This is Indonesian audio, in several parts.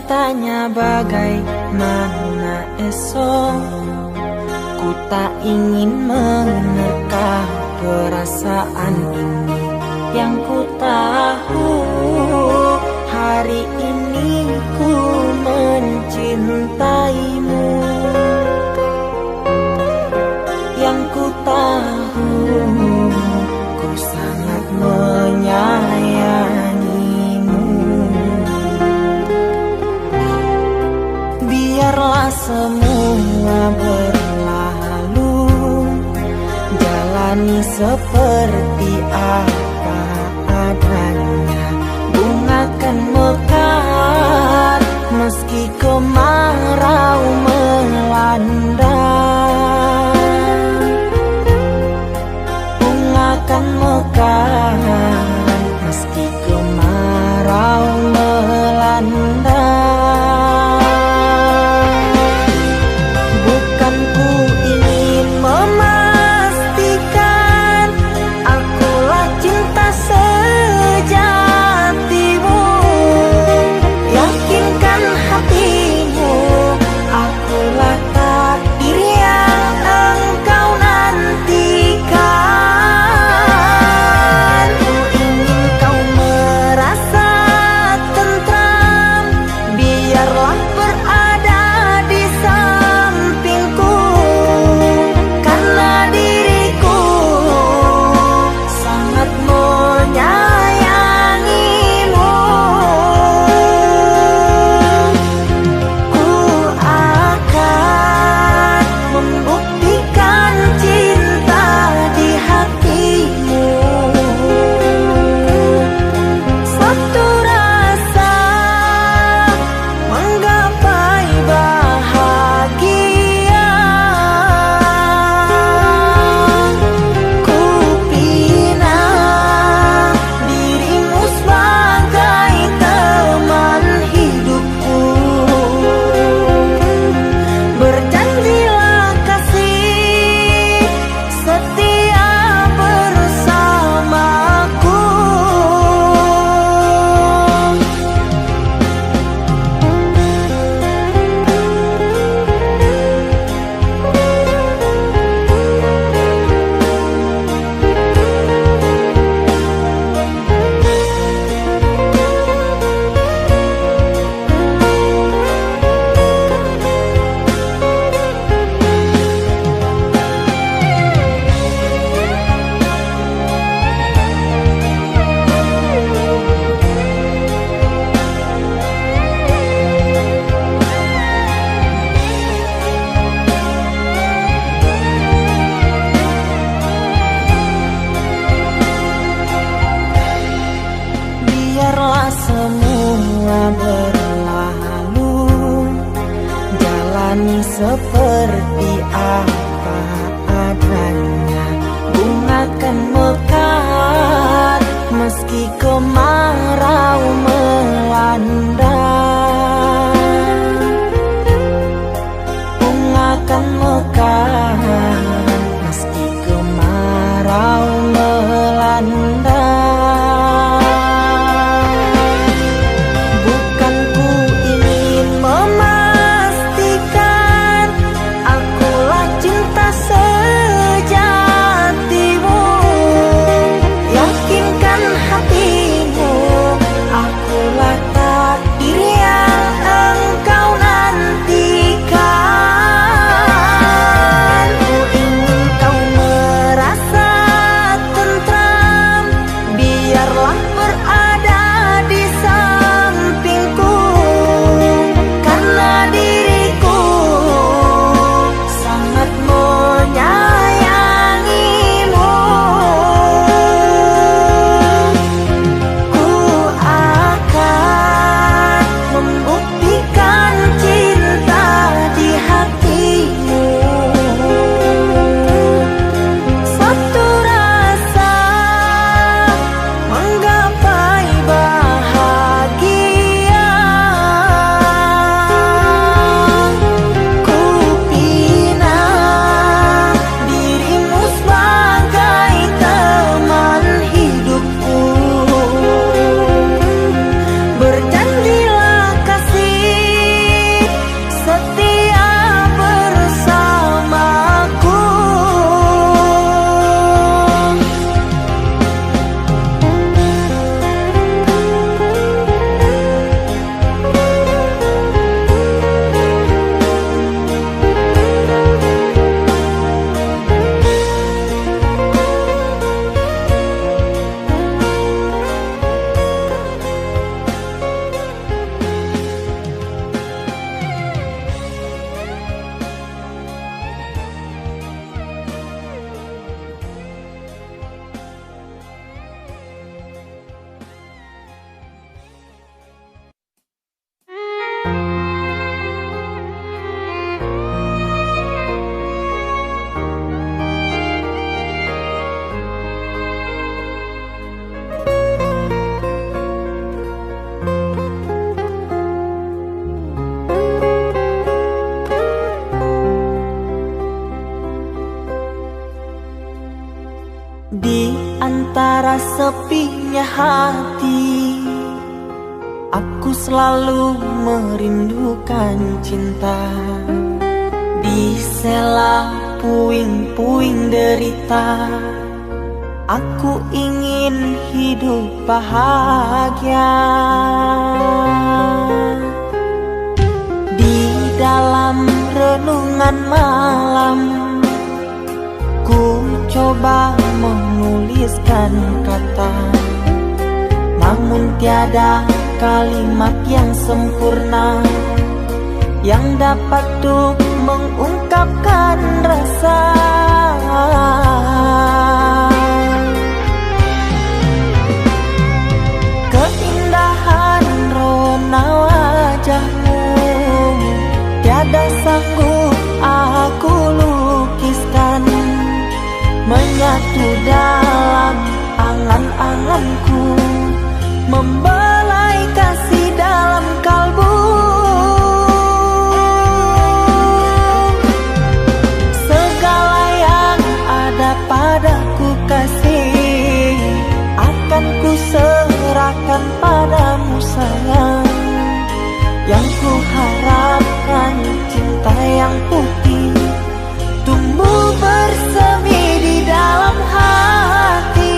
tanya bagaimana esok, ku tak ingin menerka perasaan ini. Yang ku tahu hari ini ku mencintaimu. Yang ku tahu ku sangat menyayangimu. Biarlah semua berlalu, jalani seperti apa adanya. Bunga kan mekar meski kemarau melanda. Bunga kan mekar meski kemarau melanda. Bukan ku ingin memastikan akulah cinta sejatimu. Yakinkan hatimu, akulah takdir yang engkau nantikan. Ku ingin kau merasa tentram, biarlah berada di sampingku. Karena diriku sangat menyayangimu. Ku akan membuktikan cinta di hatimu. Satu rasa menggapai bahagia. Ku pinang dirimu sebagai teman hidupku. Berjanjilah kasih setia bersamaku. Biarlah semua berlalu, jalani seperti apa adanya. Bunga kan mekar meski kemarau melanda. Bunga kan mekar meski kemarau melanda. Bukan ku ingin memastikan akulah cinta sejatimu. Yakinkan hatimu, Di antara sepinya hati, aku selalu merindukan cinta. Di sela puing-puing derita, aku ingin hidup bahagia. Di dalam renungan malam, ku coba menuliskan kata, namun tiada kalimat yang sempurna yang dapat untuk mengungkapkan rasa. Keindahan rona wajahmu tiada sanggup aku lukiskan, menyatu dalam angan-anganku, membelai kasih dalam kalbu. Segala yang ada padaku kasih, akan ku serahkan padamu sayang. Yang ku harapkan cinta yang putih tumbuh bersemi di dalam hati.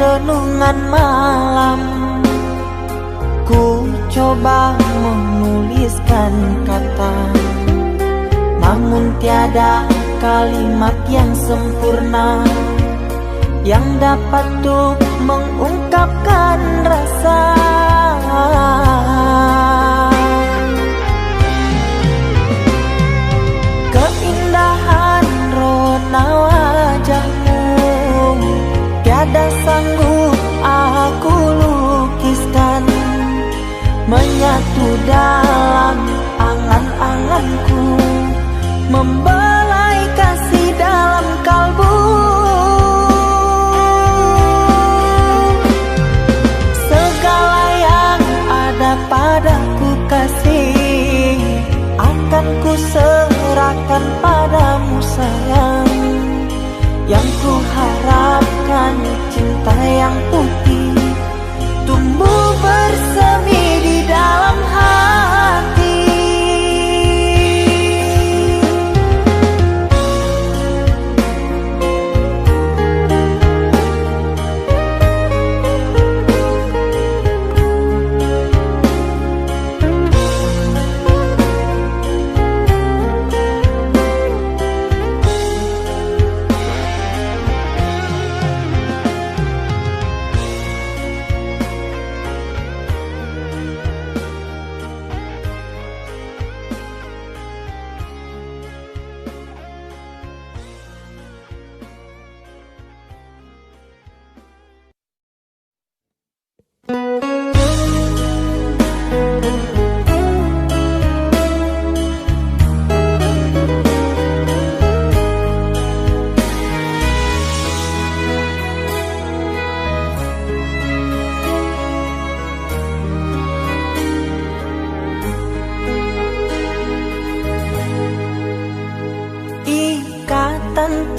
Renungan malam, ku coba menuliskan kata, namun tiada kalimat yang sempurna yang dapat untuk mengungkapkan rasa. Keindahan rona wajahmu tiada sanggup aku lukiskan, menyatu dalam angan-anganku, membelai kasih dalam kalbu. Segala yang ada padaku kasih, akan ku serahkan padamu sayang. Yang ku harapkan cinta yang putih tumbuh bersemi di dalam hati.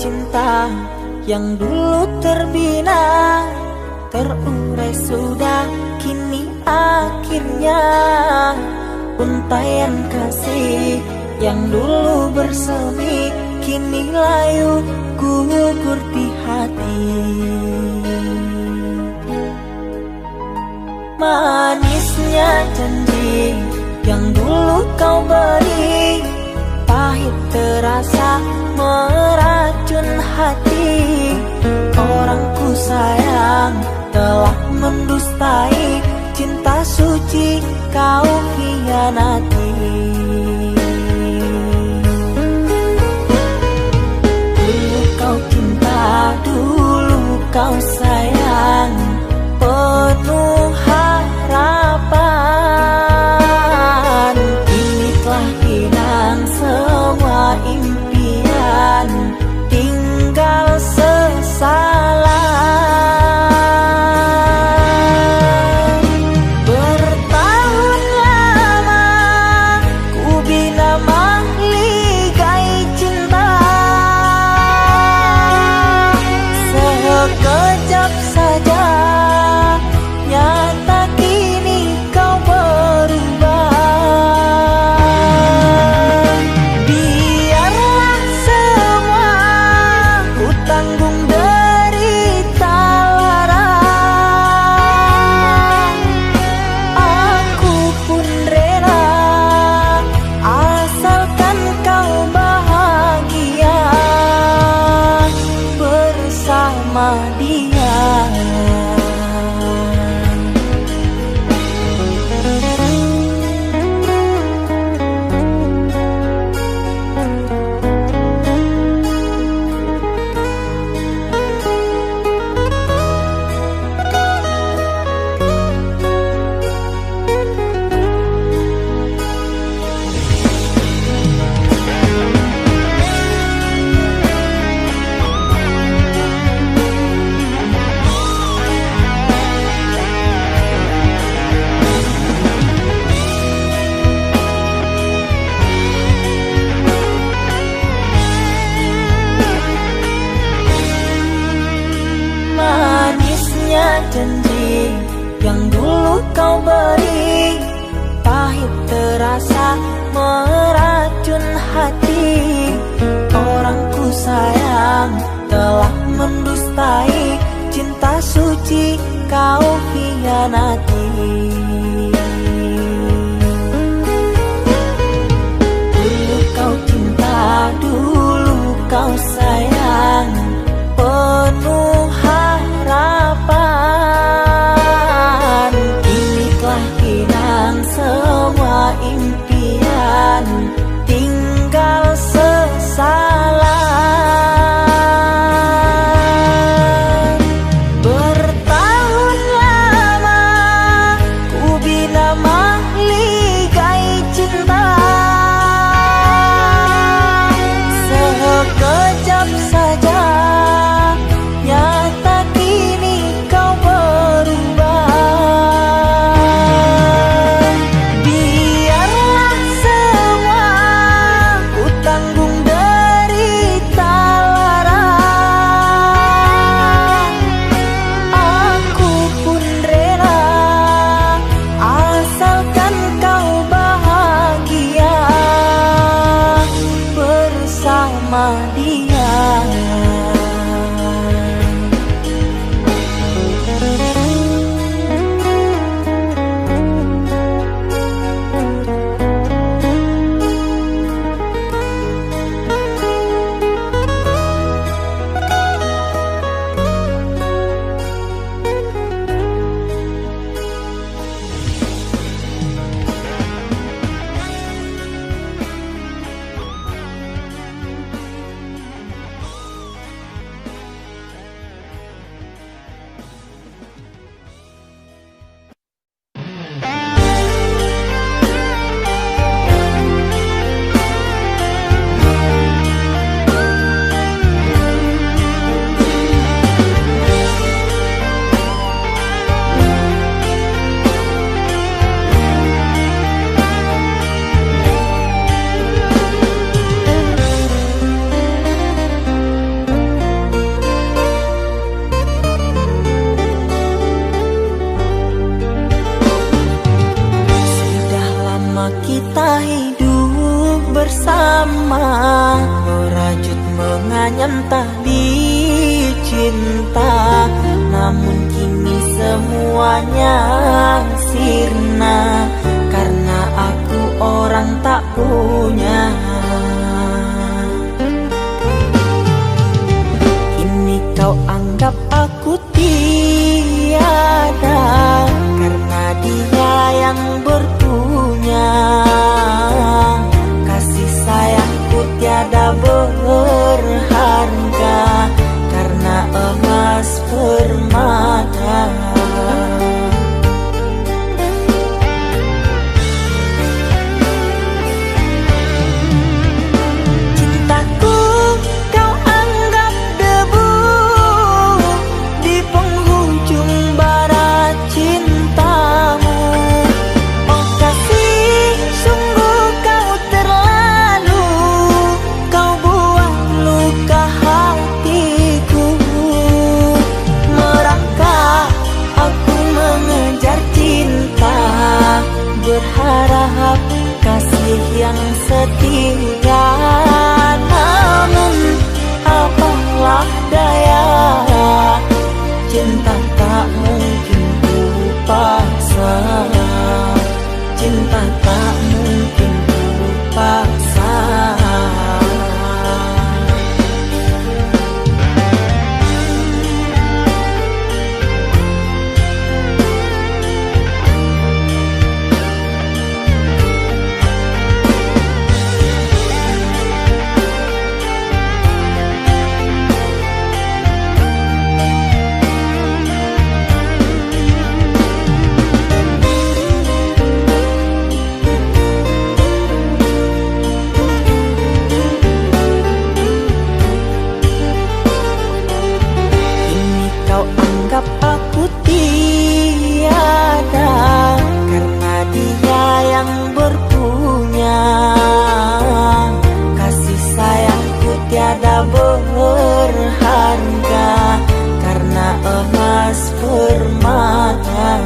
Cinta yang dulu terbina, terurai sudah kini akhirnya. Untaian kasih yang dulu bersemi, kini layu gugur di hati. Manisnya janji yang dulu kau beri, pahit terasa meracun hati. hati. Orang ku sayang telah mendustai cinta suci kau hianati. Dulu kau cinta, dulu kau sayang, penuh harapan. Kini telah hilang semua impian, tinggal sesalan. Bertahun lama ku bina mahligai cinta, sekejap saja nyata kini kau berubah. Biarlah semua ku tanggung derita lara, aku pun rela asalkan kau bahagia bersama dia. Manisnya janji yang dulu kau beri, pahit terasa meracun hati. Orang ku sayang telah mendustai cinta suci kau hianati. Dulu kau cinta, dulu kau sayang, penuh harapan. Kini telah hilang semua impian, tinggal sesalan. Bertahun lama ku bina mahligai cinta, sekejap saja nyata kini kau berubah. Biarlah semua ku tanggung derita lara, aku pun rela asalkan kau bahagia bersama dia. Kita hidup bersama, merajut menganyam tali cinta. Namun kini semuanya sirna, karena aku orang tak punya. kau anggap aku tiada, karena dia yang berpunya. Kasih sayangku tiada berharga, karena emas permata. Berharap kasih yang setia, namun apalah daya, cinta tak mungkin ku paksa, cinta tak mungkin ku paksa. Aku tiada, karena dia yang berpunya. Kasih sayangku tiada berharga, karena emas permata.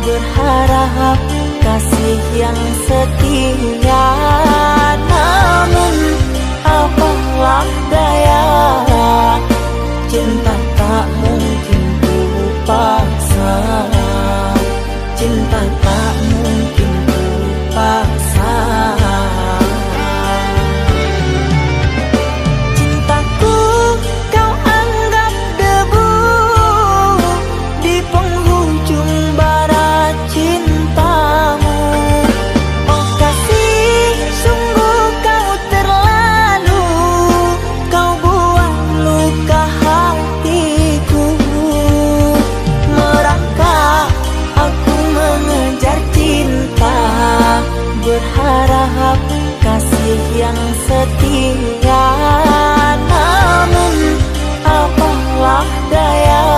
Berharap kasih yang setia, namun apalah daya, cinta tak mungkin ku paksa, cinta tak mungkin ku paksa. Cintaku kau anggap debu di penghujung bara cintamu. Oh kasih, sungguh kau terlalu, kau buang luka hatiku. Merangkak aku mengejar cinta, berharap kasih yang setia, namun apalah daya,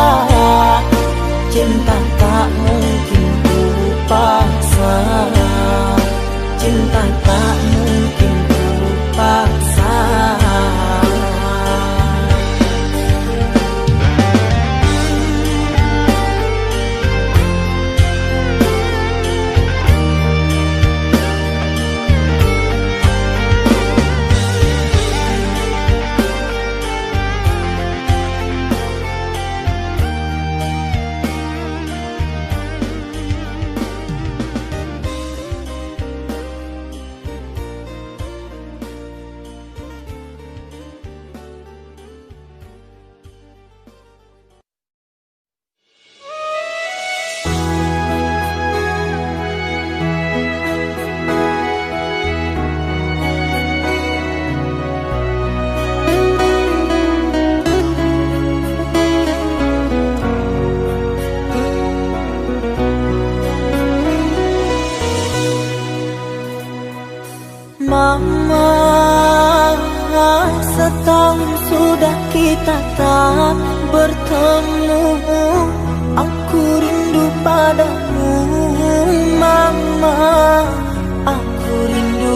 cinta tak mungkin ku paksa, cinta tak mungkin ku paksa. Mama, setahun sudah kita tak bertemu. Aku rindu padamu, Mama. Aku rindu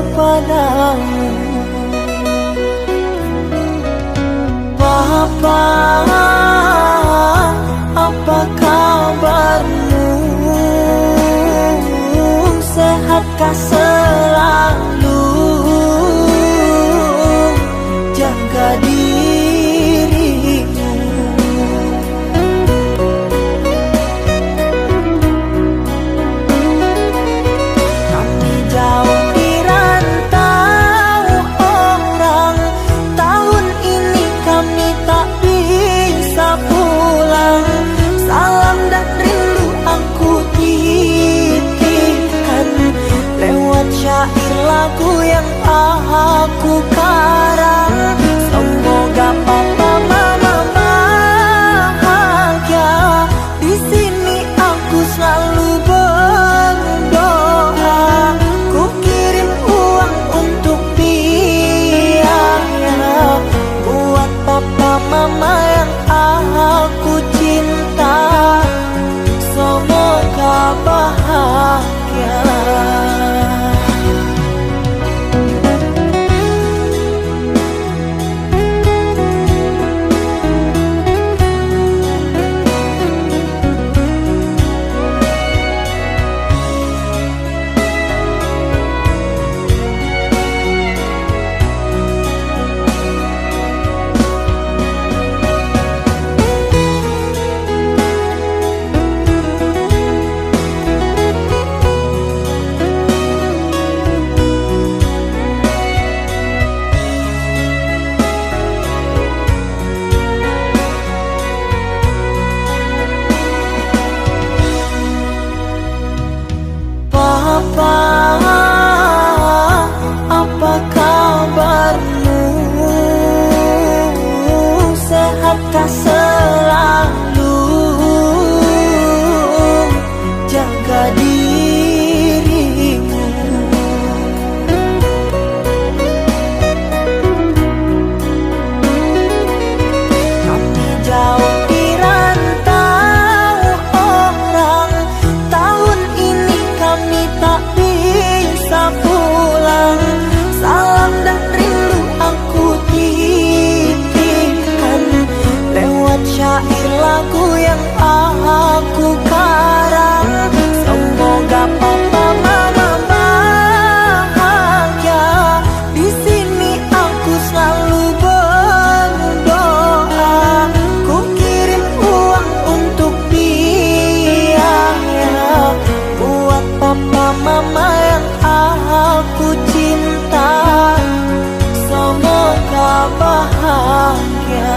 kepadamu. Papa, apa kabarmu? Sehatkah selalu? Jaga dirimu. Kami jauh di rantau orang, tahun ini kami tak bisa pulang. Salam dan rindu aku titipkan lewat syair lagu yang aku karang. Semoga papa mama bahagia. Di sini aku selalu berdoa. Ku kirim uang untuk biaya buat papa mama yang aku cinta. Semoga bahagia. Papa, apa kabarmu? Sehatkah selalu? Jaga dirimu. Kami jauh di rantau orang, tahun ini kami tak bisa pulang. Salam dan rindu aku titipkan lewat syair lagu yang aku karang. Semoga papa mama bahagia. Di sini aku selalu berdoa. Ku kirim uang untuk biaya buat papa mama yang aku cinta. Semoga bahagia.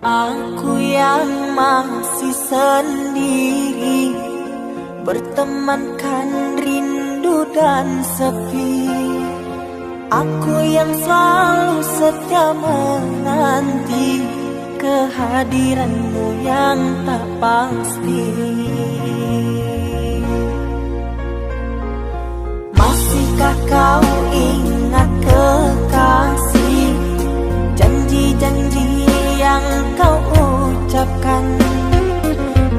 Aku yang masih sendiri, bertemankan rindu dan sepi. Aku yang selalu setia menanti kehadiranmu yang tak pasti. Masihkah kau ingat kekasih, janji-janji yang kau ucapkan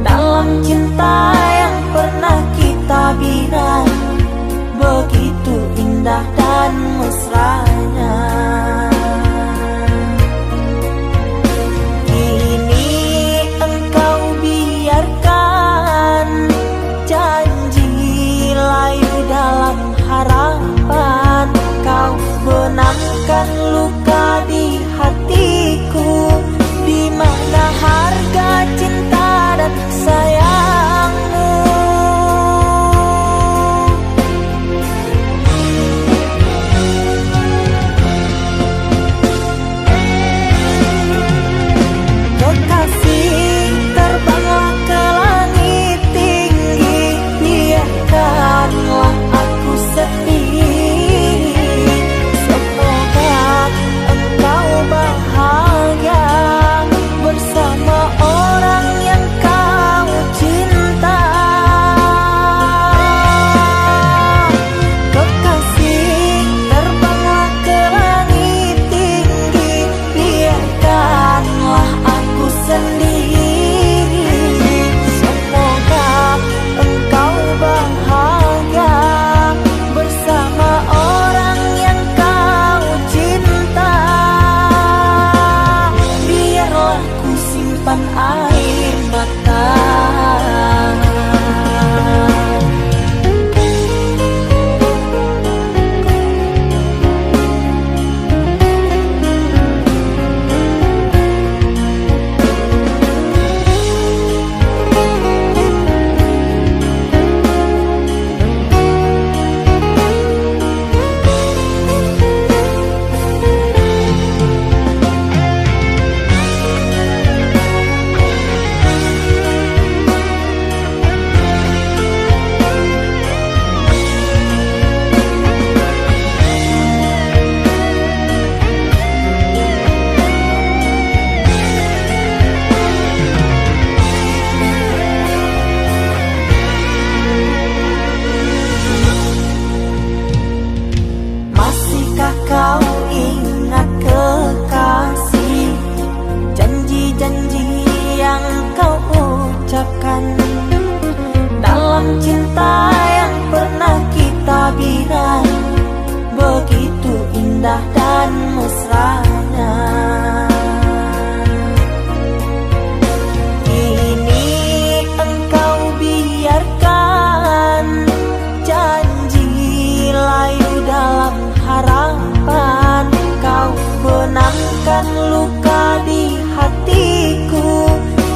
dalam cinta yang pernah kita bina? Begitu indah dan mesranya. Kini engkau biarkan janji layu dalam harapan. Kau benamkan luka di hatiku, di mana harga cinta dan sayang indah dan mesranya. Kini engkau biarkan janji layu dalam harapan. Kau benamkan luka di hatiku,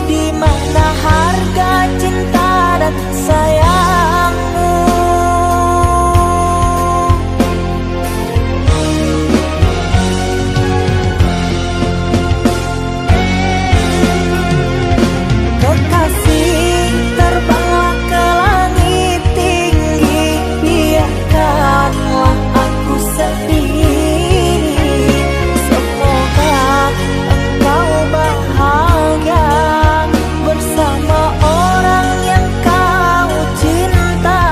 di mana harga cinta dan sayangmu. Kekasih, terbanglah ke langit tinggi, biarkanlah aku sendiri. Semoga engkau bahagia bersama orang yang kau cinta.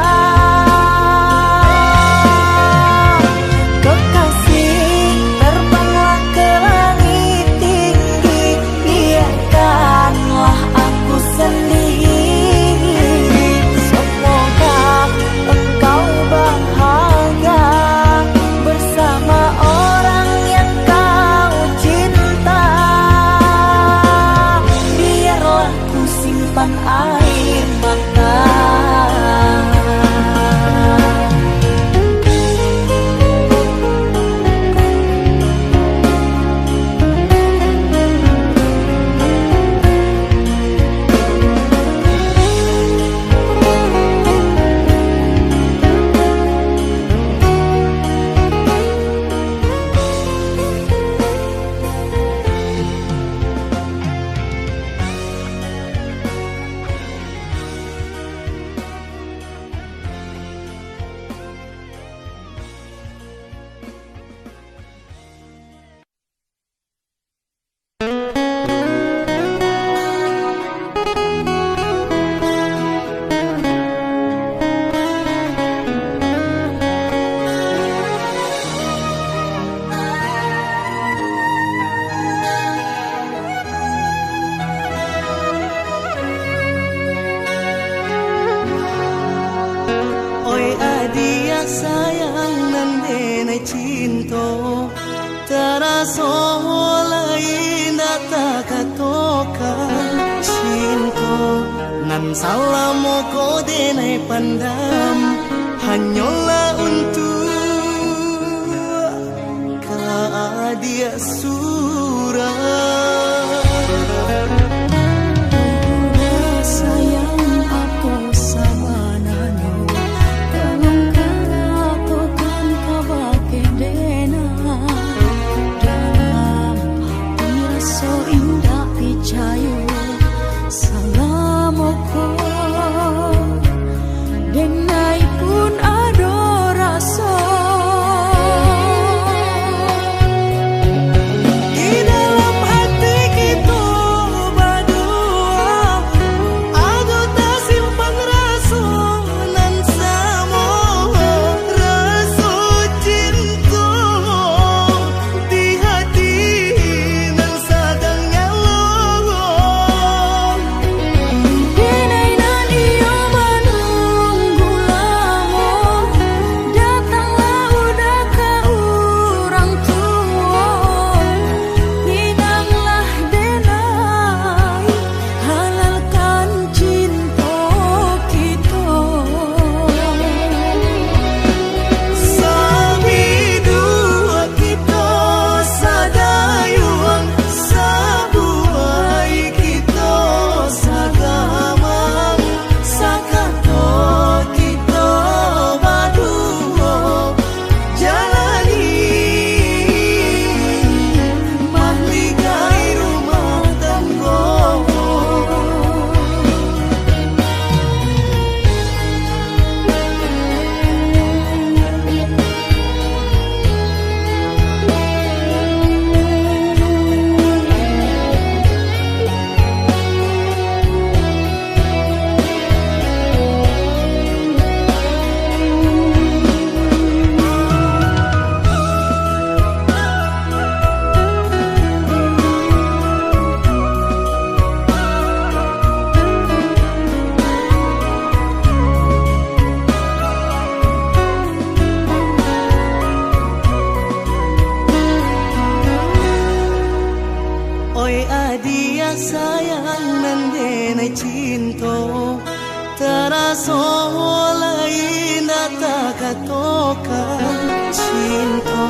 Kekasih, terbanglah ke langit tinggi, biarkanlah aku sendiri. Semoga engkau bahagia bersama orang yang kau cinta. Biarlah ku simpan air mata. Oi adia sayang nandene cinto taraso lain data katoka cinto nan salamo ko denai pandam hanyola untuk adia surah. Tidak taraso lain data katokan cinta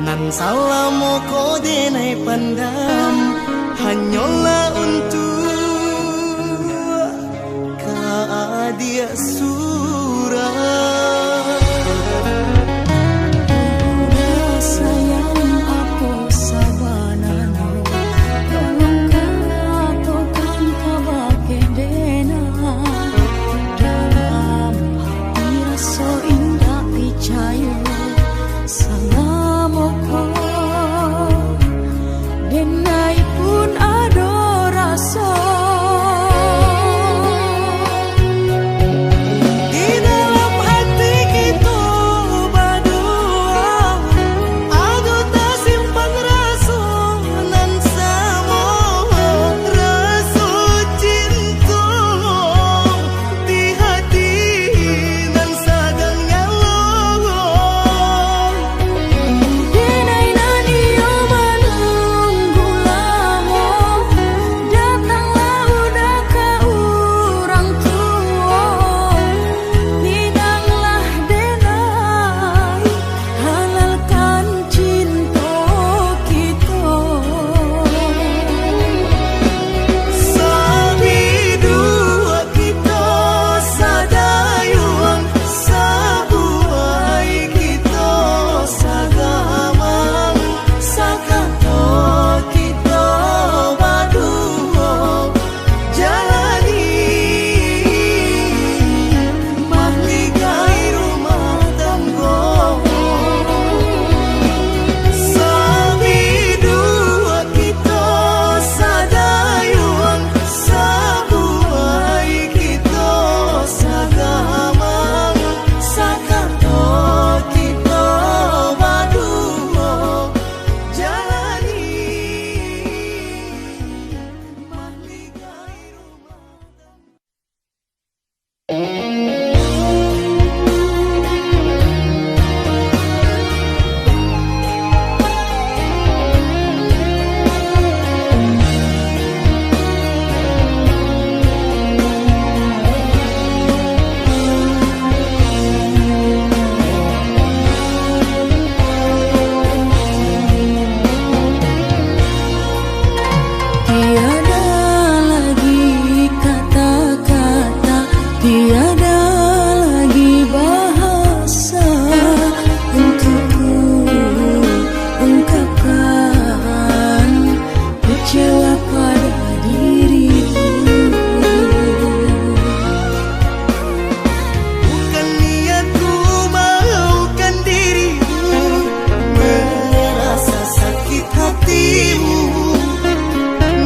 nan salamo ko denai pandam hanyola untuk dia surah. Sayang aku sabanana tolong katakan kabake dena dalam hati rasa indah picayo sangamoko denai pun ada rasa.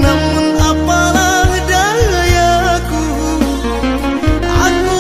Namun apalah dayaku, aku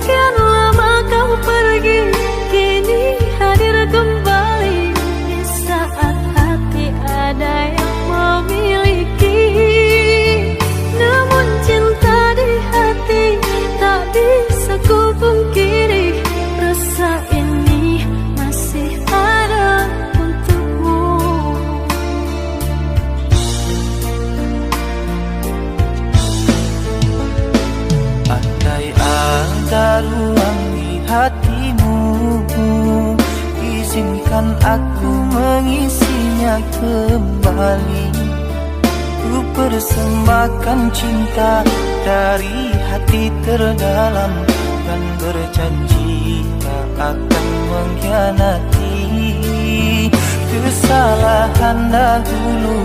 Sekian lama kau pergi, kini hadir kembali di saat hati ada yang memiliki. Namun cinta di hati tak bisa ku pungkiri, rasa ini masih ada untukmu. Andai ada ruang di hatimu, izinkan aku mengisinya kembali. Ku persembahkan cinta dari hati terdalam, dan berjanji tak akan mengkhianati. Kesalahan dahulu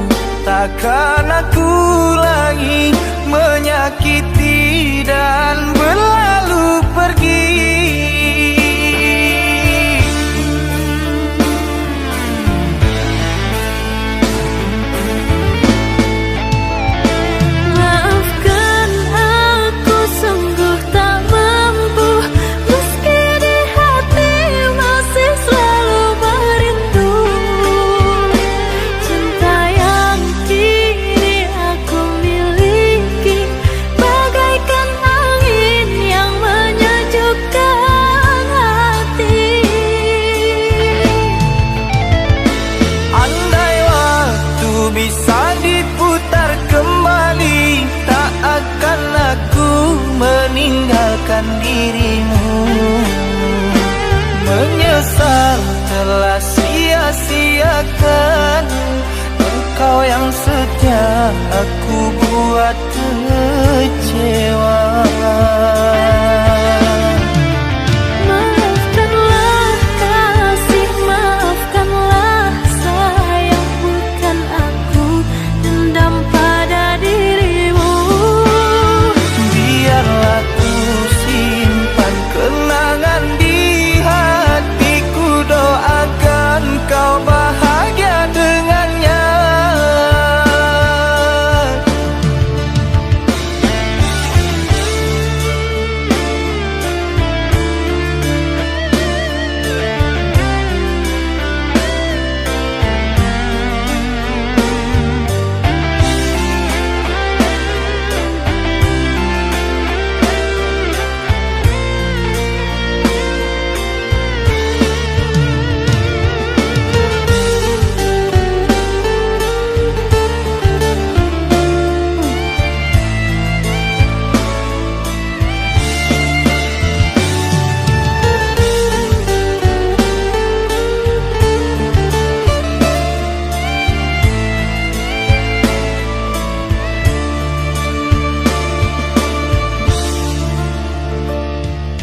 takkan aku lagi menyakiti dan berlalu pergi. Maafkan aku sungguh tak mampu, meski di hati masih selalu merindu. Cinta yang kini aku miliki bagaikan angin yang menyejukkan hati. Andai waktu bisa diputar kembali, tak akan aku meninggalkan dirimu. Menyesal telah sia-siakan engkau yang setia aku buat kecewa. Maafkanlah kasih, maafkanlah sayang, bukan aku dendam pada dirimu. Biarlah ku simpan kenangan di hatiku, doakan kau bahagia dengannya.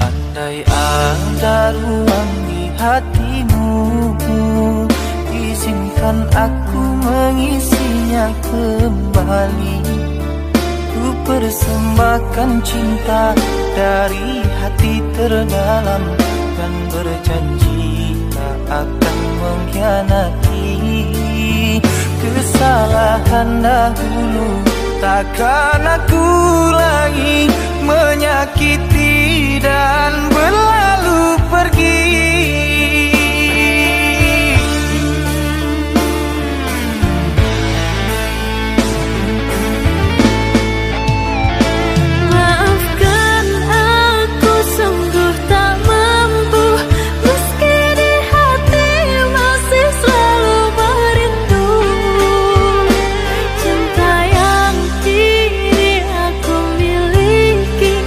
Andai ada ruang di hatimu, izinkan aku mengisinya kembali. Ku persembahkan cinta dari hati terdalam, dan berjanji tak akan mengkhianati. Kesalahan dahulu takkan aku lagi menyakiti dan berlalu pergi. Maafkan aku sungguh tak mampu, meski di hati masih selalu merindu. Cinta yang kini aku miliki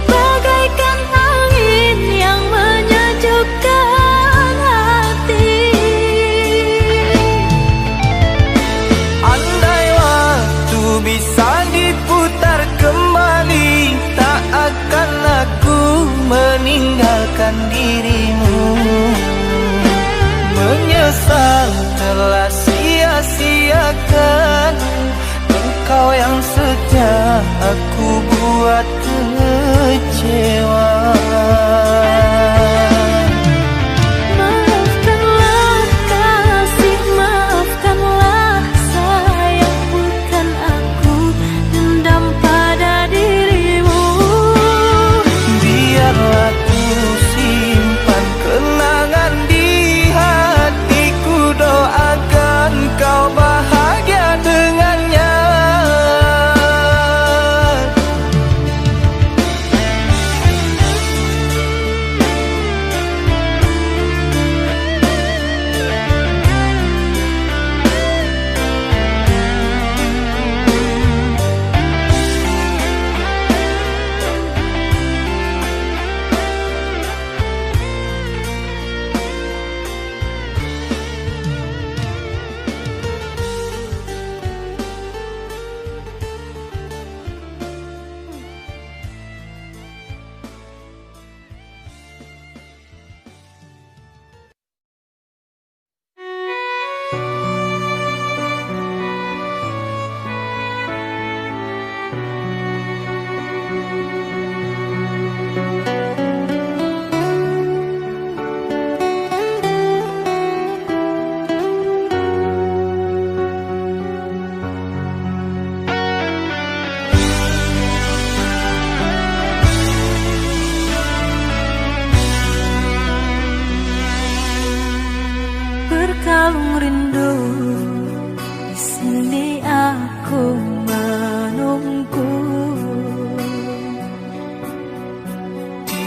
bagaikan angin yang menyejukkan hati. Andai waktu bisa diputar kembali, tak akan aku meninggalkan dirimu. Menyesal telah sia-siakan engkau yang setia aku buat kecewa. Maafkanlah kasih, maafkanlah sayang, bukan aku dendam pada dirimu. Biarlah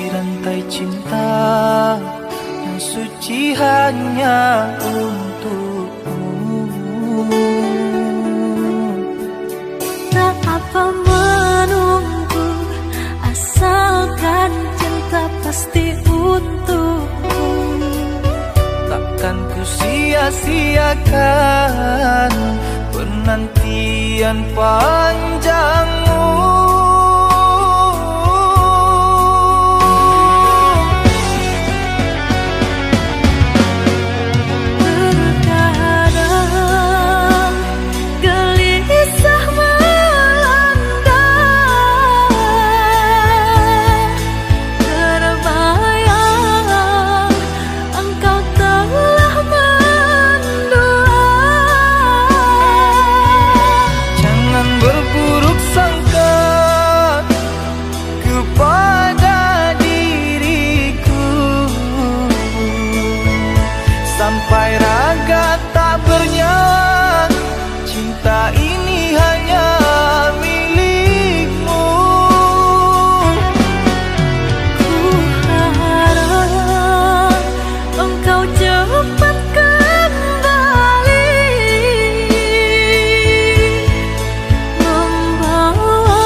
rantai cinta yang suci hanya untukmu. Tak apa menunggu, asalkan cinta pasti untukku. Takkan ku sia-siakan penantian panjangmu. Terkadang gelisah melanda, terbayang engkau telah mendua. Jangan berburuk sangka kepada diriku, sampai raga tak bernyawa. Cinta ini hanya milikmu. Ku harap engkau cepat kembali, membawa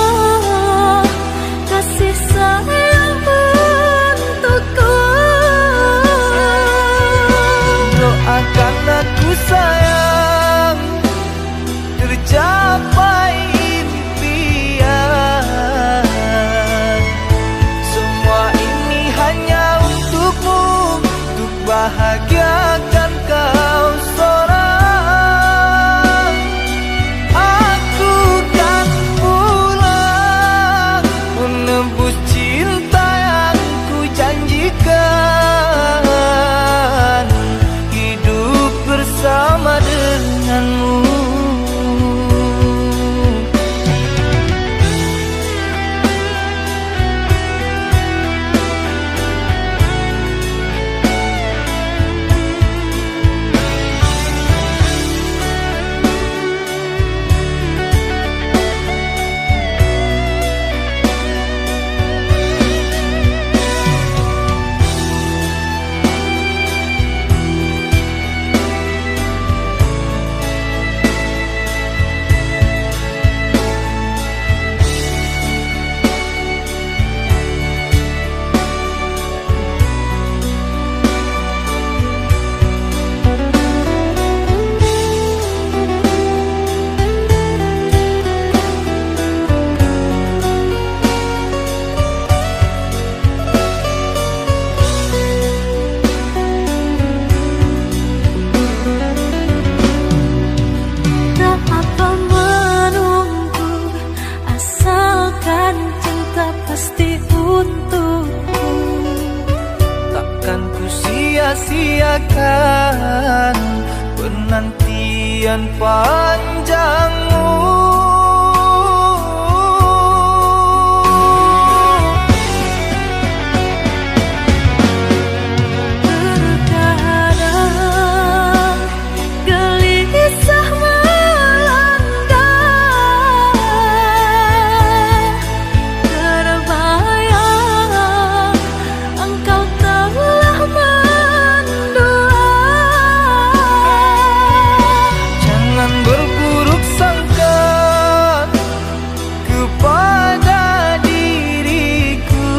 kasih sayang untukku. Doakan aku sayang, tercapai impian. Semua ini hanya untukmu, untuk bahagiakan kau seorang. Aku kan pulang menebus cinta yang ku janjikan, hidup bersama denganmu. Tak apa menunggu, asalkan cinta pasti untukku. Takkan ku sia-siakan penantian panjangmu. Terkadang gelisah melanda, terbayang engkau telah mendua. Jangan berburuk sangka kepada diriku,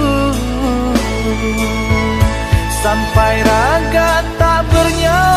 sampai raga tak bernyawa.